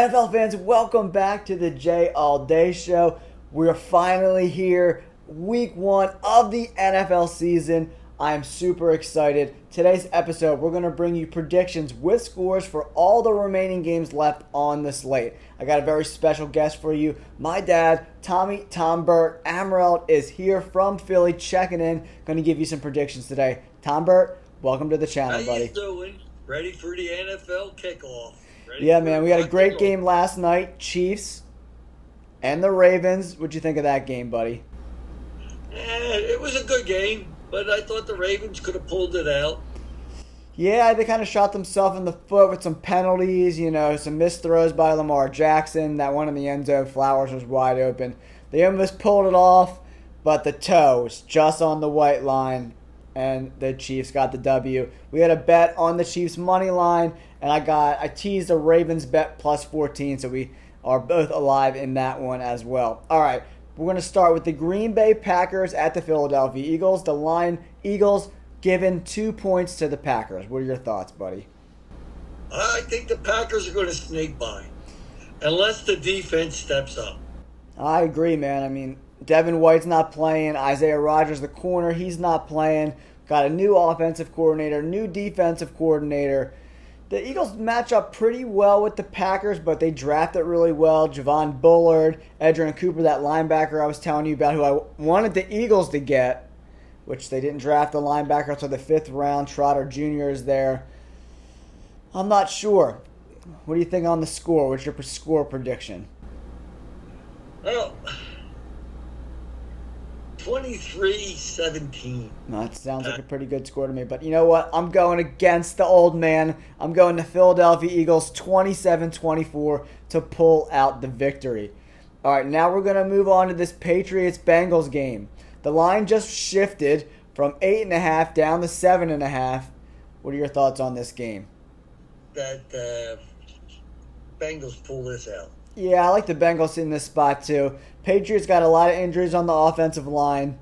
NFL fans, welcome back to the J All Day Show. We're finally here, week one of the NFL season. I am super excited. Today's episode, we're going to bring you predictions with scores for all the remaining games left on the slate. I got a very special guest for you. My dad, Tom Burt Amaral, is here from Philly checking in. Going to give you some predictions today. Tom Burt, welcome to the channel, buddy. How you doing? Ready for the NFL kickoff? Yeah, man, we had a great game last night. Chiefs and the Ravens. What'd you think of that game, buddy? It was a good game, but I thought the Ravens could have pulled it out. Yeah, they kind of shot themselves in the foot with some penalties, some missed throws by Lamar Jackson. That one in the end zone, Flowers was wide open. They almost pulled it off, but the toe was just on the white line, and the Chiefs got the W. We had a bet on the Chiefs money line, and I teased a Ravens bet plus 14, so we are both alive in that one as well. All right, we're going to start with the Green Bay Packers at the Philadelphia Eagles. The line, Eagles given 2 points to the Packers. What are your thoughts, buddy? I think the Packers are going to sneak by, unless the defense steps up. I agree, man. I mean, Devin White's not playing. Isaiah Rodgers, the corner, he's not playing. Got a new offensive coordinator, new defensive coordinator. The Eagles match up pretty well with the Packers, but they draft it really well. Javon Bullard, Edgerrin Cooper, that linebacker I was telling you about, who I wanted the Eagles to get, which they didn't draft the linebacker until the 5th round. Trotter Jr. is there. I'm not sure. What do you think on the score? What's your score prediction? Well, 23-17. That sounds like a pretty good score to me. But you know what? I'm going against the old man. I'm going to Philadelphia Eagles 27-24 to pull out the victory. All right, now we're going to move on to this Patriots-Bengals game. The line just shifted from 8.5 down to 7.5. What are your thoughts on this game? That Bengals pull this out. Yeah, I like the Bengals in this spot too. Patriots got a lot of injuries on the offensive line.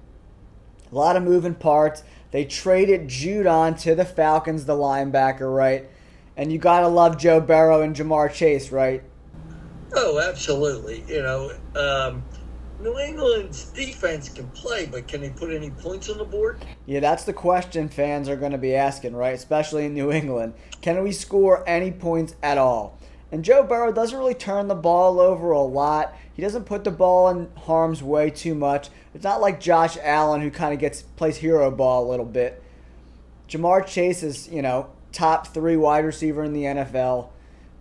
A lot of moving parts. They traded Judon to the Falcons, the linebacker, right? And you got to love Joe Burrow and Jamar Chase, right? Oh, absolutely. New England's defense can play, but can they put any points on the board? Yeah, that's the question fans are going to be asking, right? Especially in New England. Can we score any points at all? And Joe Burrow doesn't really turn the ball over a lot. He doesn't put the ball in harm's way too much. It's not like Josh Allen, who kind of plays hero ball a little bit. Jamar Chase is, top 3 wide receiver in the NFL.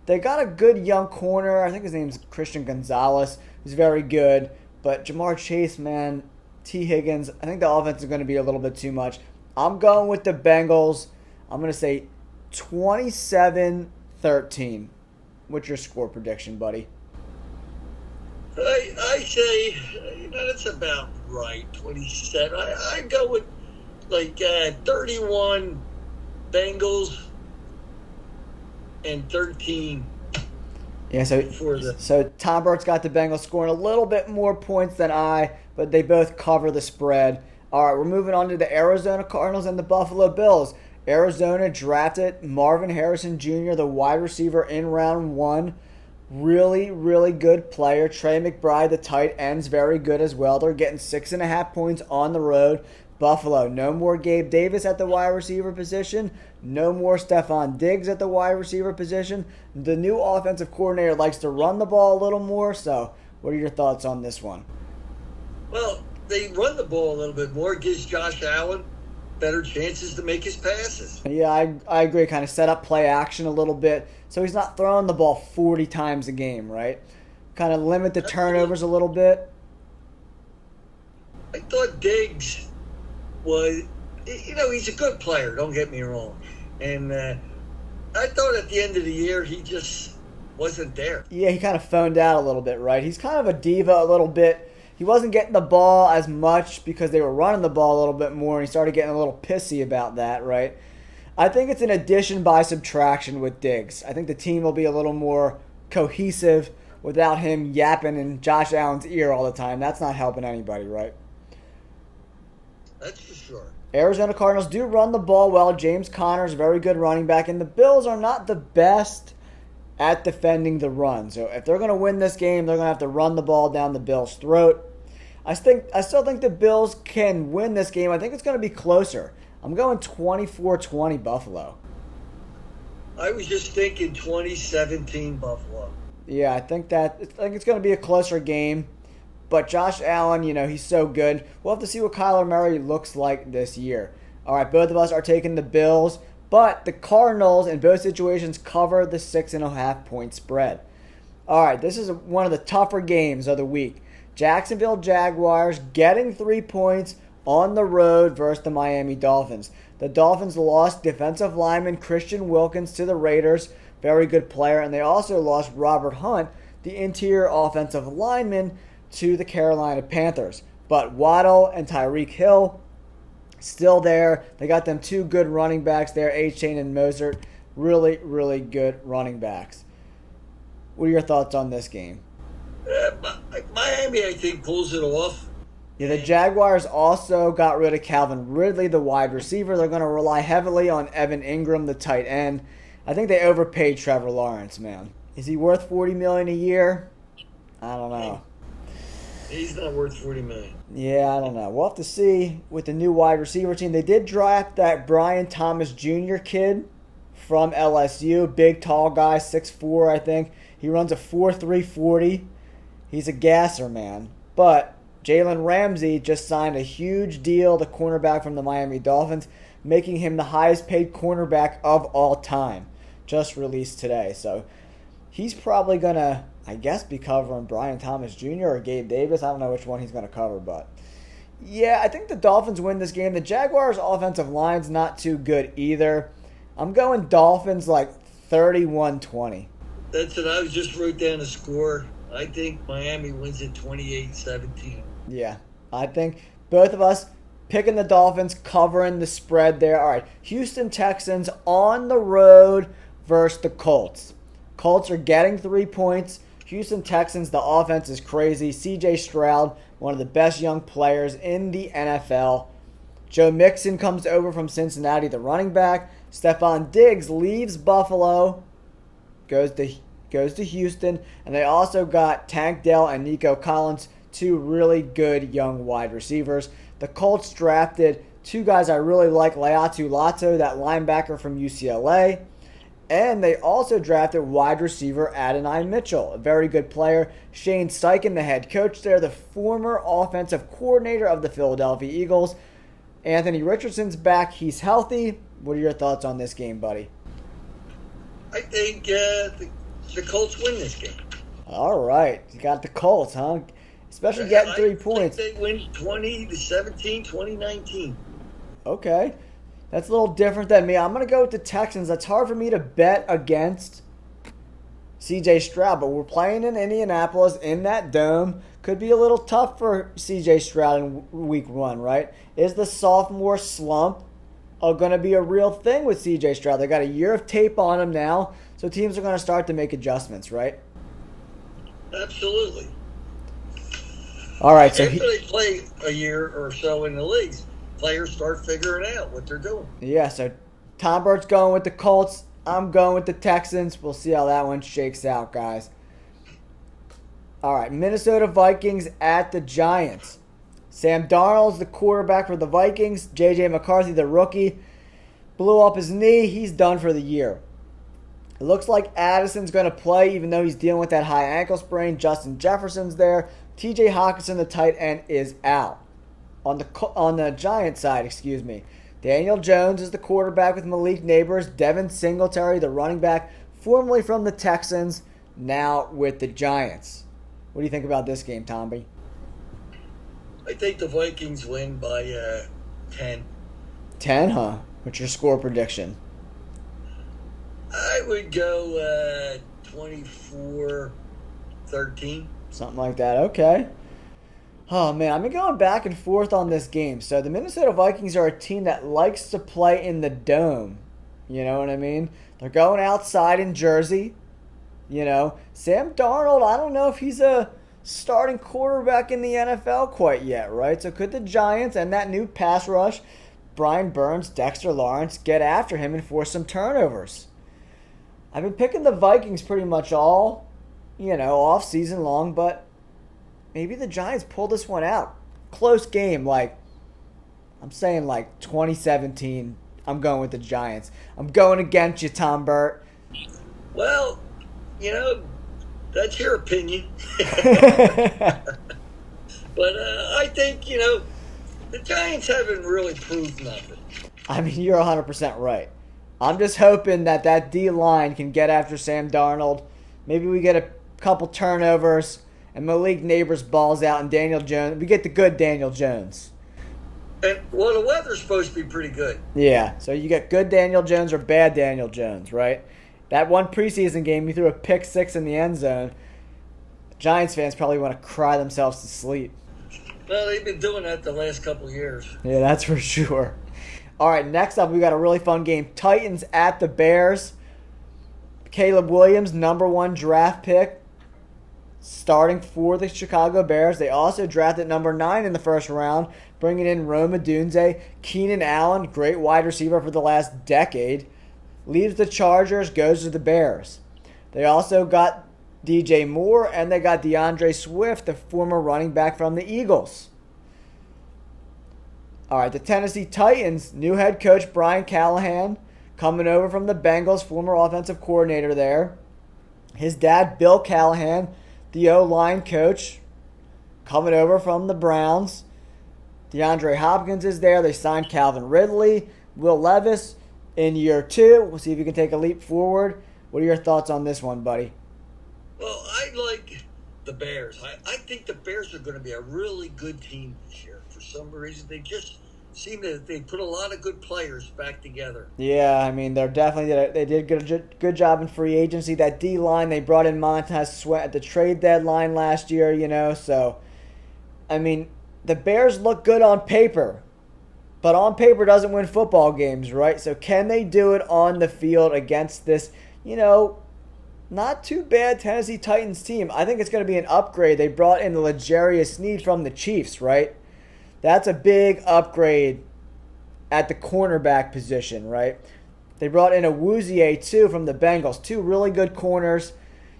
They got a good young corner. I think his name's Christian Gonzalez, who's very good. But Jamar Chase, man, T. Higgins, I think the offense is going to be a little bit too much. I'm going with the Bengals. I'm going to say 27-13. What's your score prediction, buddy? I say, that's about right, 27. I go with, 31 Bengals and 13. Yeah, so Tom Burt's got the Bengals scoring a little bit more points than but they both cover the spread. All right, we're moving on to the Arizona Cardinals and the Buffalo Bills. Arizona drafted Marvin Harrison Jr., the wide receiver, in round 1. Really, really good player. Trey McBride, the tight end's very good as well. They're getting 6.5 points on the road. Buffalo, no more Gabe Davis at the wide receiver position. No more Stephon Diggs at the wide receiver position. The new offensive coordinator likes to run the ball a little more. So what are your thoughts on this one? Well, they run the ball a little bit more. It gives Josh Allen better chances to make his passes. Yeah, I agree. Kind of set up play action a little bit. So he's not throwing the ball 40 times a game, right? Kind of limit the turnovers a little bit. I thought Diggs was, he's a good player, don't get me wrong. And I thought at the end of the year he just wasn't there. Yeah, he kind of phoned out a little bit, right? He's kind of a diva a little bit. He wasn't getting the ball as much because they were running the ball a little bit more, and he started getting a little pissy about that, right? I think it's an addition by subtraction with Diggs. I think the team will be a little more cohesive without him yapping in Josh Allen's ear all the time. That's not helping anybody, right? That's for sure. Arizona Cardinals do run the ball well. James Conner is a very good running back, and the Bills are not the best at defending the run. So if they're going to win this game, they're going to have to run the ball down the Bills' throat. I still think the Bills can win this game. I think it's going to be closer. I'm going 24-20 Buffalo. I was just thinking 2017 Buffalo. Yeah, I think it's going to be a closer game. But Josh Allen, he's so good. We'll have to see what Kyler Murray looks like this year. All right, both of us are taking the Bills, but the Cardinals in both situations cover the 6.5-point spread. All right, this is one of the tougher games of the week. Jacksonville Jaguars getting 3 points on the road versus the Miami Dolphins. The Dolphins lost defensive lineman Christian Wilkins to the Raiders, very good player, and they also lost Robert Hunt, the interior offensive lineman, to the Carolina Panthers. But Waddle and Tyreek Hill still there. They got them 2 good running backs there, A-Chain and Mozart. Really, really good running backs. What are your thoughts on this game? Miami, I think, pulls it off. Yeah, the Jaguars also got rid of Calvin Ridley, the wide receiver. They're going to rely heavily on Evan Ingram, the tight end. I think they overpaid Trevor Lawrence, man. Is he worth $40 million a year? I don't know. He's not worth $40 million. Yeah, I don't know. We'll have to see with the new wide receiver team. They did draft that Brian Thomas Jr. kid from LSU. Big, tall guy, 6'4", I think. He runs a 4.3 40. He's a gasser, man. But Jalen Ramsey just signed a huge deal, the cornerback from the Miami Dolphins, making him the highest paid cornerback of all time. Just released today. So he's probably going to, I guess, be covering Brian Thomas Jr. or Gabe Davis. I don't know which one he's going to cover, but yeah, I think the Dolphins win this game. The Jaguars' offensive line's not too good either. I'm going Dolphins like 31-20. That's what I just wrote down a score. I think Miami wins it 28-17. Yeah, I think both of us picking the Dolphins, covering the spread there. All right, Houston Texans on the road versus the Colts. Colts are getting 3 points. Houston Texans, the offense is crazy. C.J. Stroud, one of the best young players in the NFL. Joe Mixon comes over from Cincinnati, the running back. Stephon Diggs leaves Buffalo, goes to Houston, and they also got Tank Dell and Nico Collins, 2 really good young wide receivers. The Colts drafted 2 guys I really like, Laiatu Lato, that linebacker from UCLA, and they also drafted wide receiver Adonai Mitchell, a very good player. Shane Steichen, the head coach there, the former offensive coordinator of the Philadelphia Eagles. Anthony Richardson's back. He's healthy. What are your thoughts on this game, buddy? I think the Colts win this game. All right. You got the Colts, huh? Especially getting 3 points. I think they win 20-17, 2019. Okay. That's a little different than me. I'm going to go with the Texans. That's hard for me to bet against C.J. Stroud, but we're playing in Indianapolis in that dome. Could be a little tough for C.J. Stroud in week 1, right? Is the sophomore slump going to be a real thing with C.J. Stroud? They got a year of tape on him now, so teams are going to start to make adjustments, right? Absolutely. All right, so after they play a year or so in the leagues, players start figuring out what they're doing. Yeah, so Tom Burt's going with the Colts. I'm going with the Texans. We'll see how that one shakes out, guys. All right, Minnesota Vikings at the Giants. Sam Darnold's the quarterback for the Vikings. J.J. McCarthy, the rookie, blew up his knee. He's done for the year. It looks like Addison's going to play, even though he's dealing with that high ankle sprain. Justin Jefferson's there. T.J. Hockenson, the tight end, is out. On the Giants side, Daniel Jones is the quarterback with Malik Neighbors. Devin Singletary, the running back, formerly from the Texans, now with the Giants. What do you think about this game, Tomby? I think the Vikings win by 10. 10, huh? What's your score prediction? I would go 24-13. Something like that. Okay. Oh, man, I've been going back and forth on this game. So the Minnesota Vikings are a team that likes to play in the dome. You know what I mean? They're going outside in Jersey. You know, Sam Darnold, I don't know if he's a starting quarterback in the NFL quite yet, right? So could the Giants and that new pass rush, Brian Burns, Dexter Lawrence, get after him and force some turnovers? I've been picking the Vikings pretty much all, off season long, but maybe the Giants pull this one out. Close game, I'm saying 2017. I'm going with the Giants. I'm going against you, Tom Burt. Well, that's your opinion. But I think, the Giants haven't really proved nothing. I mean, you're 100% right. I'm just hoping that D-line can get after Sam Darnold. Maybe we get a couple turnovers and Malik Neighbors balls out and Daniel Jones. We get the good Daniel Jones. And, the weather's supposed to be pretty good. Yeah, so you get good Daniel Jones or bad Daniel Jones, right? That one preseason game, you threw a pick six in the end zone. Giants fans probably want to cry themselves to sleep. Well, they've been doing that the last couple of years. Yeah, that's for sure. All right, next up, we got a really fun game. Titans at the Bears. Caleb Williams, number 1 draft pick, starting for the Chicago Bears. They also drafted number 9 in the first round, bringing in Rome Odunze. Keenan Allen, great wide receiver for the last decade, leaves the Chargers, goes to the Bears. They also got DJ Moore, and they got DeAndre Swift, the former running back from the Eagles. All right, the Tennessee Titans, new head coach Brian Callahan, coming over from the Bengals, former offensive coordinator there. His dad, Bill Callahan, the O-line coach, coming over from the Browns. DeAndre Hopkins is there. They signed Calvin Ridley, Will Levis in year 2. We'll see if he can take a leap forward. What are your thoughts on this one, buddy? Well, I like the Bears. I think the Bears are going to be a really good team this year. For some reason, they just seem that they put a lot of good players back together. Yeah, I mean, they did a good job in free agency. That D-line, they brought in Montez Sweat at the trade deadline last year, so, I mean, the Bears look good on paper, but on paper doesn't win football games, right? So can they do it on the field against this, not too bad Tennessee Titans team? I think it's going to be an upgrade. They brought in the L'Jarius Sneed from the Chiefs, right? That's a big upgrade at the cornerback position, right? They brought in a Awuzie, too, from the Bengals. 2 really good corners.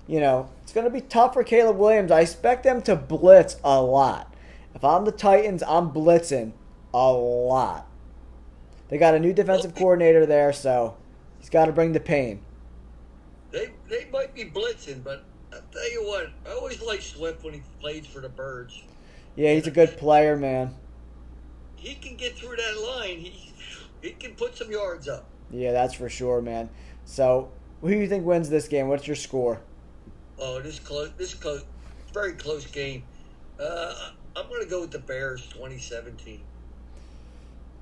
It's going to be tough for Caleb Williams. I expect them to blitz a lot. If I'm the Titans, I'm blitzing a lot. They got a new defensive coordinator there, so he's got to bring the pain. They might be blitzing, but I'll tell you what, I always liked Swift when he played for the Birds. Yeah, he's a good player, man. He can get through that line. He can put some yards up. Yeah, that's for sure, man. So, who do you think wins this game? What's your score? Oh, this close, very close game. I'm going to go with the Bears, 2017.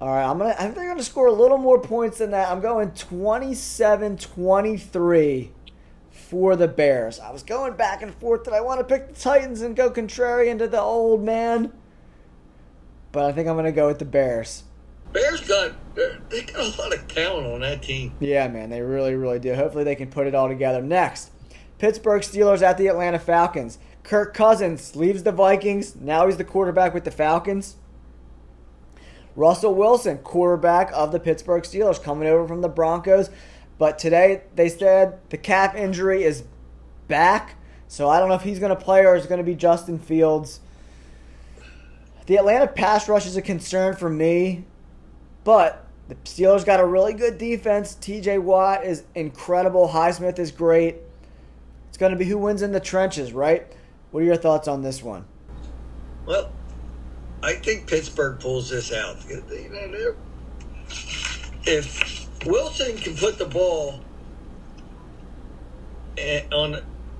All right, I think they're going to score a little more points than that. I'm going 27-23 for the Bears. I was going back and forth. Did I want to pick the Titans and go contrarian to the old man? But I think I'm going to go with the Bears. Bears got a lot of talent on that team. Yeah, man, they really, really do. Hopefully they can put it all together. Next, Pittsburgh Steelers at the Atlanta Falcons. Kirk Cousins leaves the Vikings. Now he's the quarterback with the Falcons. Russell Wilson, quarterback of the Pittsburgh Steelers, coming over from the Broncos. But today they said the calf injury is back. So I don't know if he's going to play or it's going to be Justin Fields. The Atlanta pass rush is a concern for me. But the Steelers got a really good defense. TJ Watt is incredible. Highsmith is great. It's going to be who wins in the trenches, right? What are your thoughts on this one? Well, I think Pittsburgh pulls this out. If Wilson can put the ball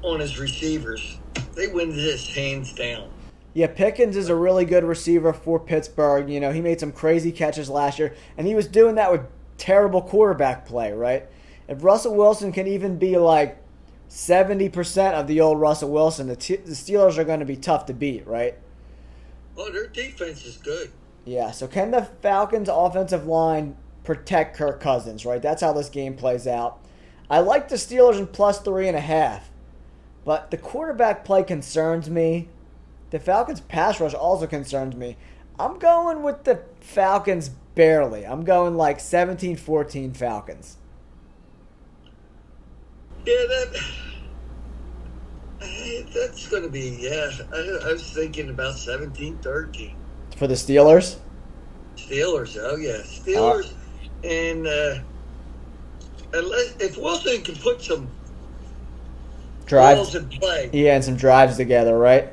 on his receivers, they win this hands down. Yeah, Pickens is a really good receiver for Pittsburgh. He made some crazy catches last year, and he was doing that with terrible quarterback play, right? If Russell Wilson can even be 70% of the old Russell Wilson, the Steelers are going to be tough to beat, right? Well, their defense is good. Yeah, so can the Falcons' offensive line protect Kirk Cousins, right? That's how this game plays out. I like the Steelers in plus 3.5, but the quarterback play concerns me. The Falcons' pass rush also concerns me. I'm going with the Falcons barely. I'm going 17-14 Falcons. Yeah, that's going to be, yeah. I was thinking about 17-13. For the Steelers? Steelers, oh yeah. Uh, Steelers, and unless, if Wilson can put some balls drives. in play, Yeah, and some drives together, right?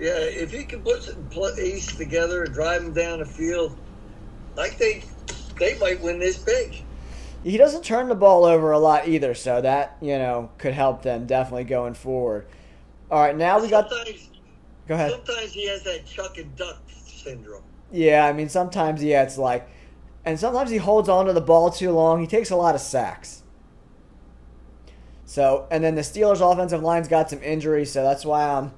yeah, if he can put some plays together and drive them down the field, I think they might win this big. He doesn't turn the ball over a lot either, so that, could help them definitely going forward. All right, now we got... Go ahead. Sometimes he has that chuck and duck syndrome. Yeah, I mean, sometimes, yeah, it's like... And sometimes he holds on to the ball too long. He takes a lot of sacks. So, and then the Steelers' offensive line's got some injuries, so that's why I'm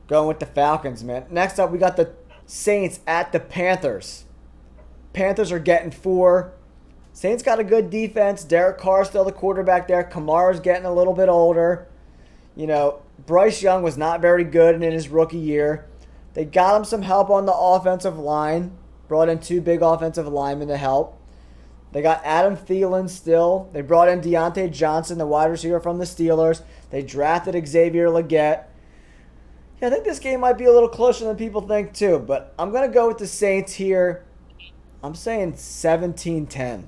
going with the Falcons, man. Next up, we got the Saints at the Panthers. Panthers are getting 4. Saints got a good defense. Derek Carr's still the quarterback there. Kamara's getting a little bit older. Bryce Young was not very good in his rookie year. They got him some help on the offensive line. Brought in 2 big offensive linemen to help. They got Adam Thielen still. They brought in Deontay Johnson, the wide receiver from the Steelers. They drafted Xavier Legette. Yeah, I think this game might be a little closer than people think too, but I'm going to go with the Saints here. I'm saying 17-10.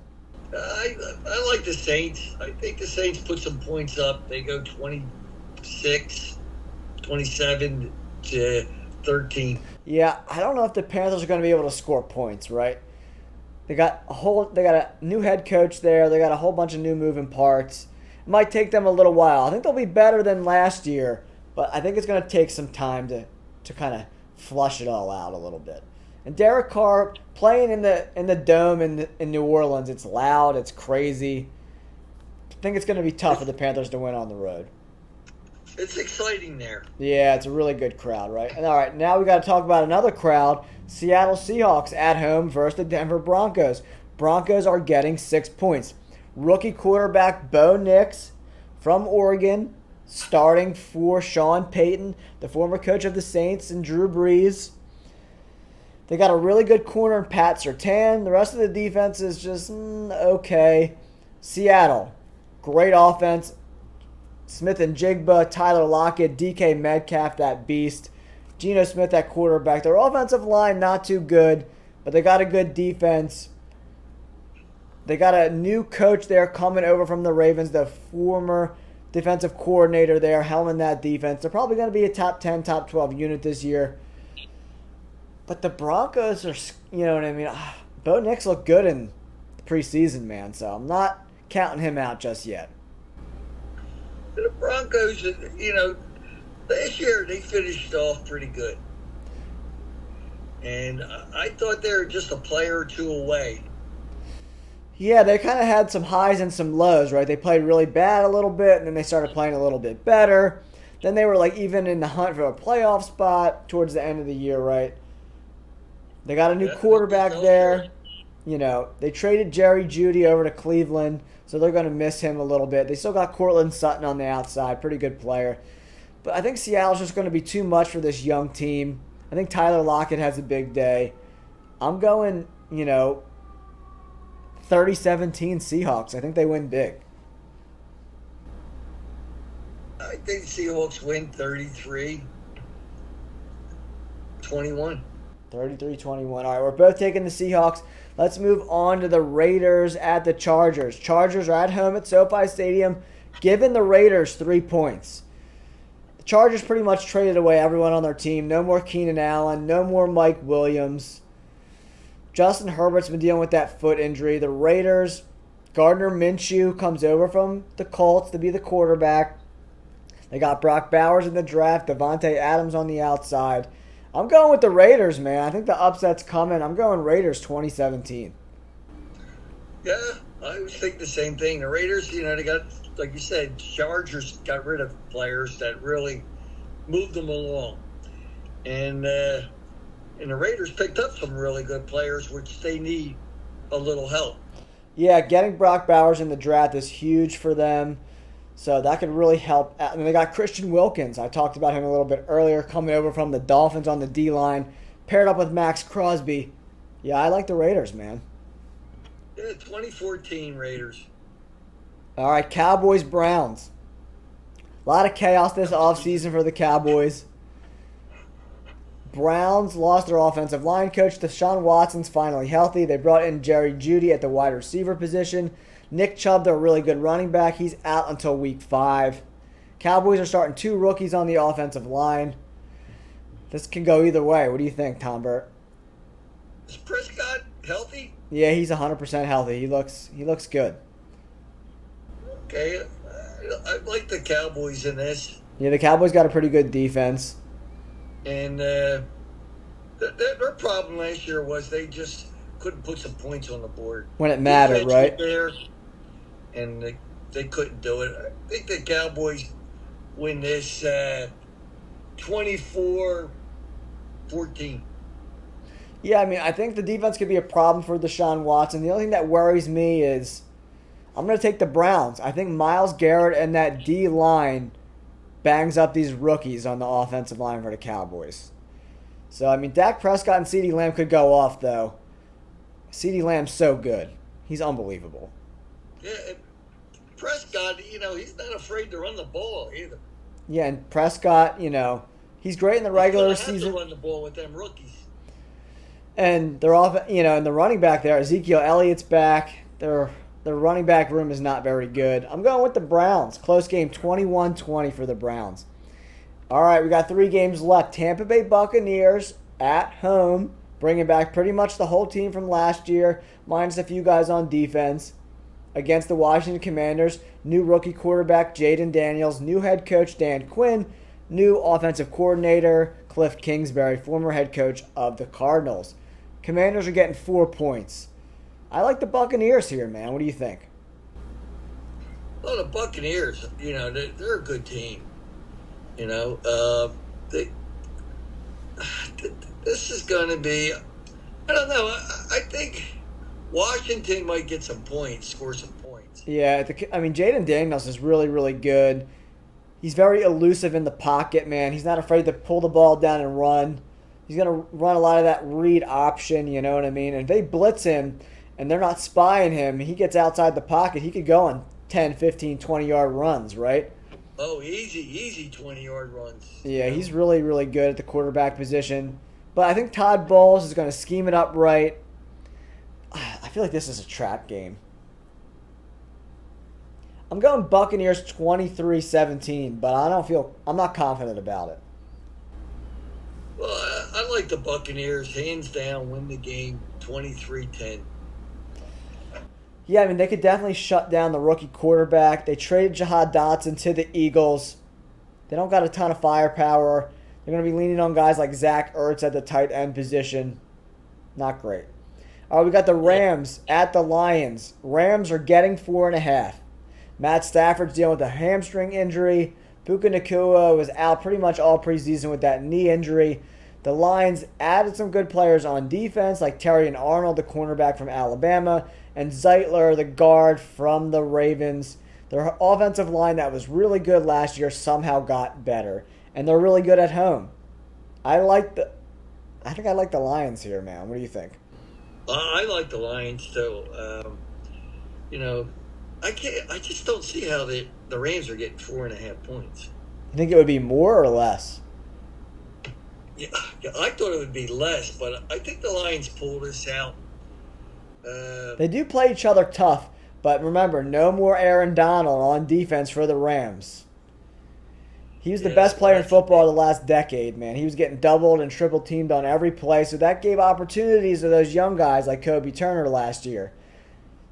I like the Saints. I think the Saints put some points up. They go 26, 27 to 13. Yeah, I don't know if the Panthers are going to be able to score points, right? They got a new head coach there. They got a whole bunch of new moving parts. It might take them a little while. I think they'll be better than last year, but I think it's going to take some time to kind of flush it all out a little bit. And Derek Carr playing in the dome in New Orleans, it's loud, it's crazy. I think it's going to be tough for the Panthers to win on the road. It's exciting there. Yeah, it's a really good crowd, right? And all right, now we got to talk about another crowd. Seattle Seahawks at home versus the Denver Broncos. Broncos are getting 6 points. Rookie quarterback Bo Nix from Oregon, starting for Sean Payton, the former coach of the Saints, and Drew Brees. They got a really good corner in Pat Surtain. The rest of the defense is just okay. Seattle, great offense. Smith and Jigba, Tyler Lockett, DK Metcalf, that beast. Geno Smith, that quarterback. Their offensive line, not too good, but they got a good defense. They got a new coach there coming over from the Ravens, the former defensive coordinator there, helming that defense. They're probably going to be a top 10, top 12 unit this year. But the Broncos are, you know what I mean? Bo Nix looked good in the preseason, man, so I'm not counting him out just yet. The Broncos, last year they finished off pretty good. And I thought they were just a player or two away. Yeah, they kind of had some highs and some lows, right? They played really bad a little bit, and then they started playing a little bit better. Then they were even in the hunt for a playoff spot towards the end of the year, right? They got a new quarterback there. They traded Jerry Jeudy over to Cleveland, so they're going to miss him a little bit. They still got Cortland Sutton on the outside, pretty good player. But I think Seattle's just going to be too much for this young team. I think Tyler Lockett has a big day. I'm going, 30-17 Seahawks. I think they win big. I think Seahawks win 33-21. 33-21. All right, we're both taking the Seahawks. Let's move on to the Raiders at the Chargers. Chargers are at home at SoFi Stadium, giving the Raiders 3 points. The Chargers pretty much traded away everyone on their team. No more Keenan Allen. No more Mike Williams. Justin Herbert's been dealing with that foot injury. The Raiders, Gardner Minshew comes over from the Colts to be the quarterback. They got Brock Bowers in the draft, Devontae Adams on the outside. I'm going with the Raiders, man. I think the upset's coming. I'm going Raiders 2017. Yeah, I was thinking the same thing. The Raiders, they got, like you said, Chargers got rid of players that really moved them along. And the Raiders picked up some really good players, which they need a little help. Yeah, getting Brock Bowers in the draft is huge for them. So that could really help. And they got Christian Wilkins. I talked about him a little bit earlier, coming over from the Dolphins on the D-line, paired up with Max Crosby. Yeah, I like the Raiders, man. Yeah, 2014 Raiders. All right, Cowboys, Browns. A lot of chaos this offseason for the Cowboys. Browns lost their offensive line coach. Deshaun Watson's finally healthy. They brought in Jerry Jeudy at the wide receiver position. Nick Chubb, their really good running back, he's out until week 5. Cowboys are starting 2 rookies on the offensive line. This can go either way. What do you think, Tom Burt? Is Prescott healthy? Yeah, he's 100% healthy. He looks good. Okay, I like the Cowboys in this. Yeah, the Cowboys got a pretty good defense. And their problem last year was they just couldn't put some points on the board. When it mattered, right? There, and they couldn't do it. I think the Cowboys win this 24-14. Yeah, I mean, I think the defense could be a problem for Deshaun Watson. The only thing that worries me is I'm going to take the Browns. I think Myles Garrett and that D-line bangs up these rookies on the offensive line for the Cowboys. So, I mean, Dak Prescott and CeeDee Lamb could go off, though. CeeDee Lamb's so good. He's unbelievable. Yeah, and Prescott, he's not afraid to run the ball either. Yeah, and Prescott, he's great in the regular season. He's going to have to run the ball with them rookies. And they're off, and the running back there, Ezekiel Elliott's back. Their running back room is not very good. I'm going with the Browns. Close game, 21-20 for the Browns. All right, we got 3 games left. Tampa Bay Buccaneers at home, bringing back pretty much the whole team from last year, minus a few guys on defense, against the Washington Commanders. New rookie quarterback Jaden Daniels, new head coach Dan Quinn, new offensive coordinator Cliff Kingsbury, former head coach of the Cardinals. Commanders are getting 4 points. I like the Buccaneers here, man. What do you think? Well, the Buccaneers, they're a good team. This is going to be, I don't know. I think Washington might get some points, score some points. Yeah, Jaden Daniels is really, really good. He's very elusive in the pocket, man. He's not afraid to pull the ball down and run. He's going to run a lot of that read option, you know what I mean? And if they blitz him and they're not spying him, he gets outside the pocket, he could go on 10, 15, 20-yard runs, right? Oh, easy 20-yard runs. Yeah, he's really, really good at the quarterback position. But I think Todd Bowles is going to scheme it up right. I feel like this is a trap game. I'm going Buccaneers 23-17, but I'm not confident about it. Well, I like the Buccaneers, hands down, win the game 23-10. Yeah, they could definitely shut down the rookie quarterback. They traded Jahad Dotson to the Eagles. They don't got a ton of firepower. They're going to be leaning on guys like Zach Ertz at the tight end position. Not great. All right, we got the Rams at the Lions. Rams are getting 4.5. Matt Stafford's dealing with a hamstring injury. Puka Nacua was out pretty much all preseason with that knee injury. The Lions added some good players on defense, like Terry and Arnold, the cornerback from Alabama, and Zeitler, the guard from the Ravens. Their offensive line that was really good last year somehow got better, and they're really good at home. I think I like the Lions here, man. What do you think? I like the Lions too. I just don't see how the Rams are getting 4.5 points. You think it would be more or less? Yeah, I thought it would be less, but I think the Lions pull this out. They do play each other tough, but remember, no more Aaron Donald on defense for the Rams. He was the best player in football the last decade, man. He was getting doubled and triple teamed on every play, so that gave opportunities to those young guys like Kobe Turner last year.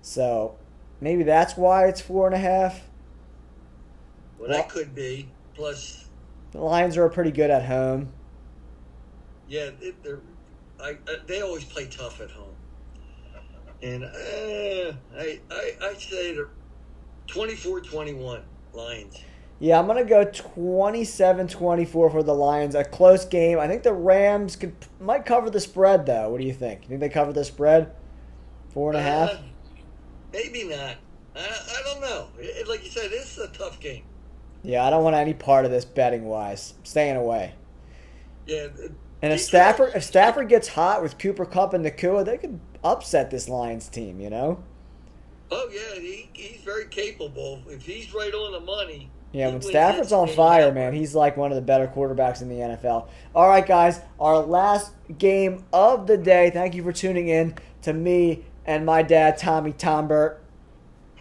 So maybe that's why it's 4.5. Well, that could be. Plus, the Lions are pretty good at home. Yeah, they always play tough at home. And I say they're 24-21 Lions. Yeah, I'm going to go 27-24 for the Lions. A close game. I think the Rams might cover the spread, though. What do you think? You think they cover the spread? 4.5? Maybe not. I don't know. Like you said, this is a tough game. Yeah, I don't want any part of this betting-wise. I'm staying away. Yeah. And if Stafford gets hot with Cooper Kupp and Nacua, they could upset this Lions team, Oh yeah, he's very capable. If he's right on the money. Yeah, when Stafford's on fire, man, he's like one of the better quarterbacks in the NFL. All right, guys, our last game of the day. Thank you for tuning in to me and my dad, Tommy Tombert,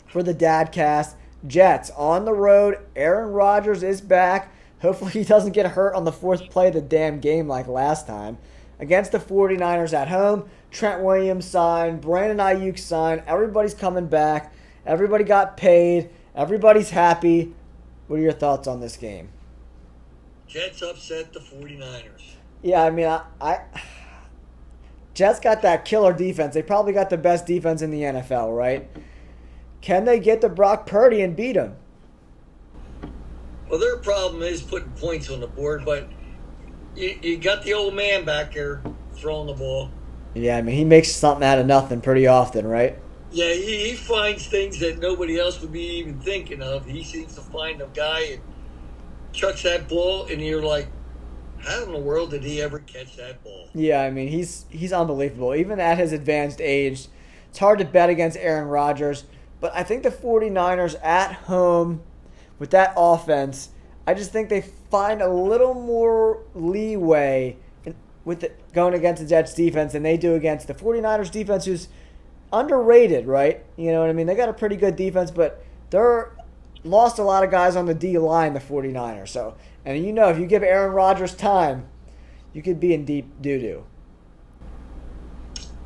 for the Dadcast. Jets on the road. Aaron Rodgers is back. Hopefully he doesn't get hurt on the fourth play of the damn game like last time. Against the 49ers at home. Trent Williams signed. Brandon Ayuk signed. Everybody's coming back. Everybody got paid. Everybody's happy. What are your thoughts on this game? Jets upset the 49ers. Yeah, I mean, I Jets got that killer defense. They probably got the best defense in the NFL, right? Can they get to Brock Purdy and beat him? Well, their problem is putting points on the board, but you got the old man back there throwing the ball. Yeah, I mean, he makes something out of nothing pretty often, right? Yeah, he finds things that nobody else would be even thinking of. He seems to find a guy and chucks that ball, and you're like, how in the world did he ever catch that ball? Yeah, I mean, he's unbelievable. Even at his advanced age, it's hard to bet against Aaron Rodgers. But I think the 49ers at home with that offense, I just think they find a little more leeway with going against the Jets defense than they do against the 49ers defense, who's underrated, right? You know what I mean? They got a pretty good defense, but they're lost a lot of guys on the D line, the 49ers. So, and you know, if you give Aaron Rodgers time, you could be in deep doo-doo.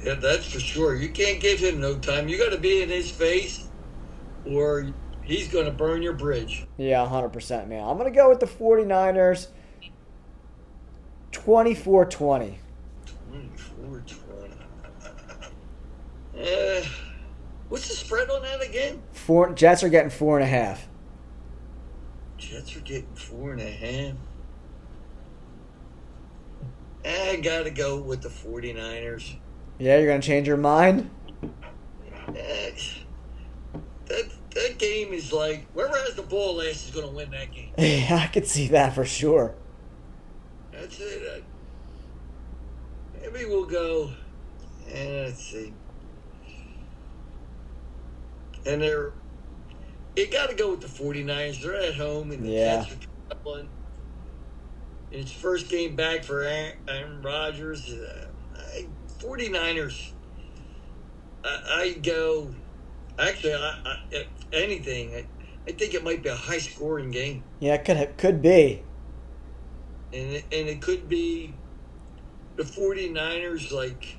Yeah, that's for sure. You can't give him no time. You got to be in his face, or he's going to burn your bridge. Yeah, 100%, man. I'm going to go with the 49ers 24-20. 24-20. What's the spread on that again? Jets are getting 4.5. Jets are getting 4.5. I got to go with the 49ers. Yeah, you're going to change your mind? That game is like, whoever has the ball last is going to win that game. Yeah, I could see that for sure. That's it. Maybe we'll go, let's see. And you got to go with the 49ers. They're at home, and the Jets are traveling. It's first game back for Aaron Rodgers. 49ers. I go. Actually, if anything, I think it might be a high-scoring game. Yeah, it could be. And it could be the 49ers like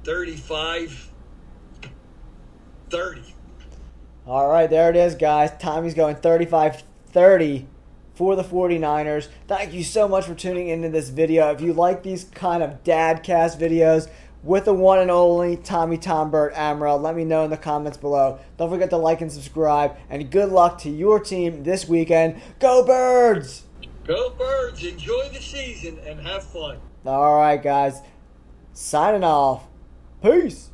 35-30. All right, there it is, guys. Tommy's going 35-30 for the 49ers. Thank you so much for tuning into this video. If you like these kind of Dadcast videos with the one and only Tommy Tombert Amaral, let me know in the comments below. Don't forget to like and subscribe, and good luck to your team this weekend. Go Birds! Go Birds! Enjoy the season and have fun. All right, guys. Signing off. Peace.